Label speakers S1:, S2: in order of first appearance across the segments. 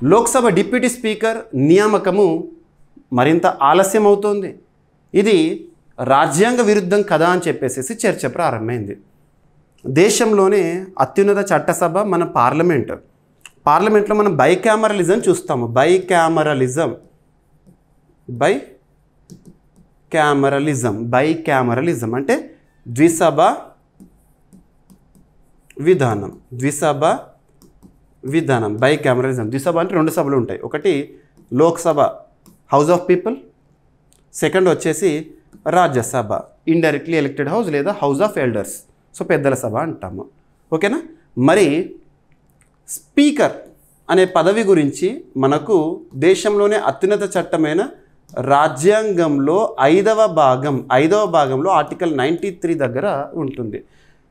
S1: Lok Sabha deputy speaker నియామకము మరింత ఆలస్యం అవుతోంది. ఇది రాజ్యాంగ విరుద్ధం కదా అని చెప్పేసి చర్చ ప్రారంభమైంది. దేశంలోనే అత్యున్నత చట్టసభ మన పార్లమెంట్లో మనం బైకామరలిజం చూస్తాము. బైకామరలిజం అంటే ద్విసభ విధానం బైకామరలిజం. ద్విసభ అంటే రెండు సభలు ఉంటాయి. ఒకటి Lok Sabha house of people, second వచ్చేసి రాజ్యసభ ఇండైరెక్ట్లీ ఎలక్టెడ్ హౌస్ లేదా హౌస్ ఆఫ్ ఎల్డర్స్, సో పెద్దల సభ అంటాము. ఓకేనా. మరి స్పీకర్ అనే పదవి గురించి మనకు దేశంలోనే అత్యున్నత చట్టమైన రాజ్యాంగంలో ఐదవ భాగంలో ఆర్టికల్ 93 దగ్గర ఉంటుంది.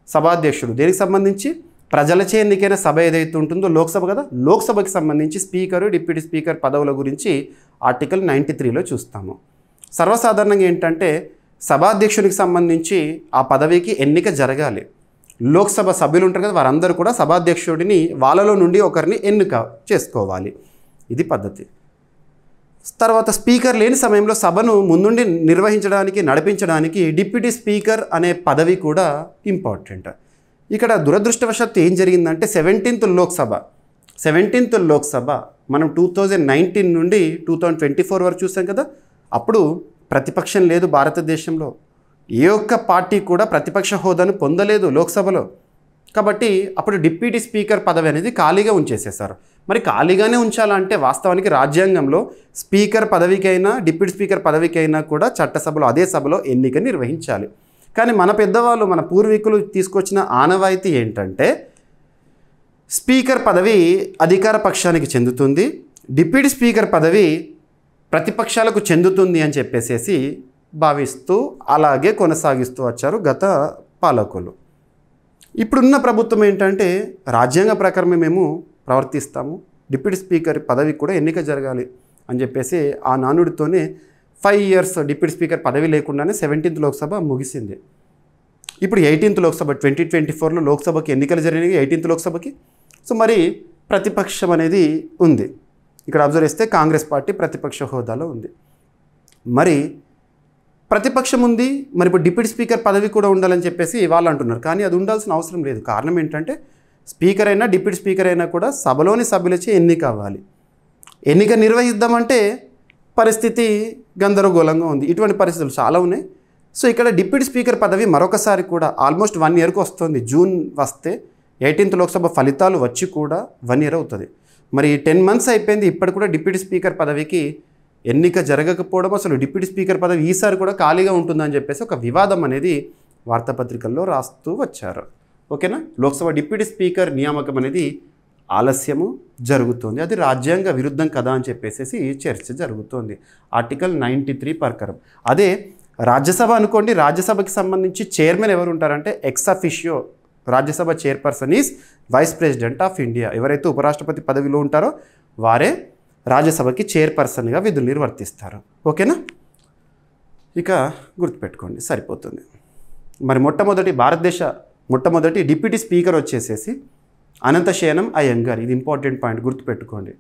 S1: సభాధ్యక్షుడు దేనికి సంబంధించి ప్రజలచే ఎన్నికైన సభ ఏదైతే ఉంటుందో లోక్సభ కదా, లోక్సభకి సంబంధించి స్పీకరు డిప్యూటీ స్పీకర్ పదవుల గురించి ఆర్టికల్ 93లో చూస్తాము. సర్వసాధారణంగా ఏంటంటే సభాధ్యక్షునికి సంబంధించి ఆ పదవికి ఎన్నిక జరగాలి. లోక్సభ సభ్యులు ఉంటారు కదా, వారందరూ కూడా సభాధ్యక్షుడిని వాళ్ళలో నుండి ఒకరిని ఎన్నిక చేసుకోవాలి. ఇది పద్ధతి. తర్వాత స్పీకర్ లేని సమయంలో సభను ముందుండి నిర్వహించడానికి నడిపించడానికి డిప్యూటీ స్పీకర్ అనే పదవి కూడా ఇంపార్టెంట్. ఇక్కడ దురదృష్టవశాత్తు ఏం జరిగిందంటే 17th లోక్సభ మనం 2019 నుండి 2024 వరకు చూసాం కదా, అప్పుడు ప్రతిపక్షం లేదు భారతదేశంలో. ఏ ఒక్క పార్టీ కూడా ప్రతిపక్ష హోదాను పొందలేదు లోక్సభలో. కాబట్టి అప్పుడు డిప్యూటీ స్పీకర్ పదవి అనేది ఖాళీగా ఉంచేసేశారు. మరి ఖాళీగానే ఉంచాలంటే వాస్తవానికి రాజ్యాంగంలో స్పీకర్ పదవికైనా డిప్యూటీ స్పీకర్ పదవికైనా కూడా చట్టసభలో అదే సభలో ఎన్నిక నిర్వహించాలి. కానీ మన పెద్దవాళ్ళు మన పూర్వీకులు తీసుకొచ్చిన ఆనవాయితీ ఏంటంటే స్పీకర్ పదవి అధికార పక్షానికి చెందుతుంది, డిప్యూటీ స్పీకర్ పదవి ప్రతిపక్షాలకు చెందుతుంది అని చెప్పేసి భావిస్తూ అలాగే కొనసాగిస్తూ వచ్చారు గత పాలకులు. ఇప్పుడున్న ప్రభుత్వం ఏంటంటే రాజ్యాంగ ప్రకారమే మేము ప్రవర్తిస్తాము, డిప్యూటీ స్పీకర్ పదవి కూడా ఎన్నిక జరగాలి అని చెప్పేసి ఆ నానుడితోనే 5 years డిప్యూటీ స్పీకర్ పదవి లేకుండానే 17th లోక్సభ ముగిసింది. ఇప్పుడు 18th లోక్సభ 2024లో లోక్సభకి ఎన్నికలు జరిగినాయి 18th లోక్సభకి. సో మరి ప్రతిపక్షం అనేది ఉంది. ఇక్కడ అబ్జర్వ్ చేస్తే కాంగ్రెస్ పార్టీ ప్రతిపక్ష హోదాలో ఉంది. మరి ప్రతిపక్షం ఉంది, మరి ఇప్పుడు డిప్యూటీ స్పీకర్ పదవి కూడా ఉండాలని చెప్పేసి వాళ్ళు అంటున్నారు. కానీ అది ఉండాల్సిన అవసరం లేదు. కారణం ఏంటంటే స్పీకర్ అయినా డిప్యూటీ స్పీకర్ అయినా కూడా సభలోని సభ్యులచే ఎన్నిక అవ్వాలి. ఎన్నిక నిర్వహిద్దామంటే పరిస్థితి గందరగోళంగా ఉంది. ఇటువంటి పరిస్థితులు చాలా ఉన్నాయి. సో ఇక్కడ డిప్యూటీ స్పీకర్ పదవి మరొకసారి కూడా ఆల్మోస్ట్ 1 yearకి వస్తుంది. జూన్ వస్తే 18th లోక్సభ ఫలితాలు వచ్చి కూడా 1 year అవుతుంది. మరి 10 months అయిపోయింది, ఇప్పటి కూడా డిప్యూటీ స్పీకర్ పదవికి ఎన్నిక జరగకపోవడం, అసలు డిప్యూటీ స్పీకర్ పదవి ఈసారి కూడా ఖాళీగా ఉంటుందని చెప్పేసి ఒక వివాదం అనేది వార్తాపత్రికల్లో రాస్తూ వచ్చారు. ఓకేనా. లోక్సభ డిప్యూటీ స్పీకర్ నియామకం అనేది ఆలస్యము జరుగుతుంది. అది రాజ్యాంగ విరుద్ధం కదా అని చెప్పేసి చర్చ జరుగుతుంది ఆర్టికల్ 93 ప్రకారం. అదే రాజ్యసభ అనుకోండి, రాజ్యసభకి సంబంధించి చైర్మన్ ఎవరు ఉంటారంటే ex officio Rajya Sabha chairperson is vice president of India. ఎవరైతే ఉపరాష్ట్రపతి పదవిలో ఉంటారో వారే రాజ్యసభకి చైర్పర్సన్గా విధులు నిర్వర్తిస్తారు. ఓకేనా. ఇక గుర్తుపెట్టుకోండి సరిపోతుంది. మరి భారతదేశ మొట్టమొదటి డిప్యూటీ స్పీకర్ వచ్చేసేసి అనంతశయనం అయ్యంగార్. ఇది ఇంపార్టెంట్ పాయింట్, గుర్తుపెట్టుకోండి.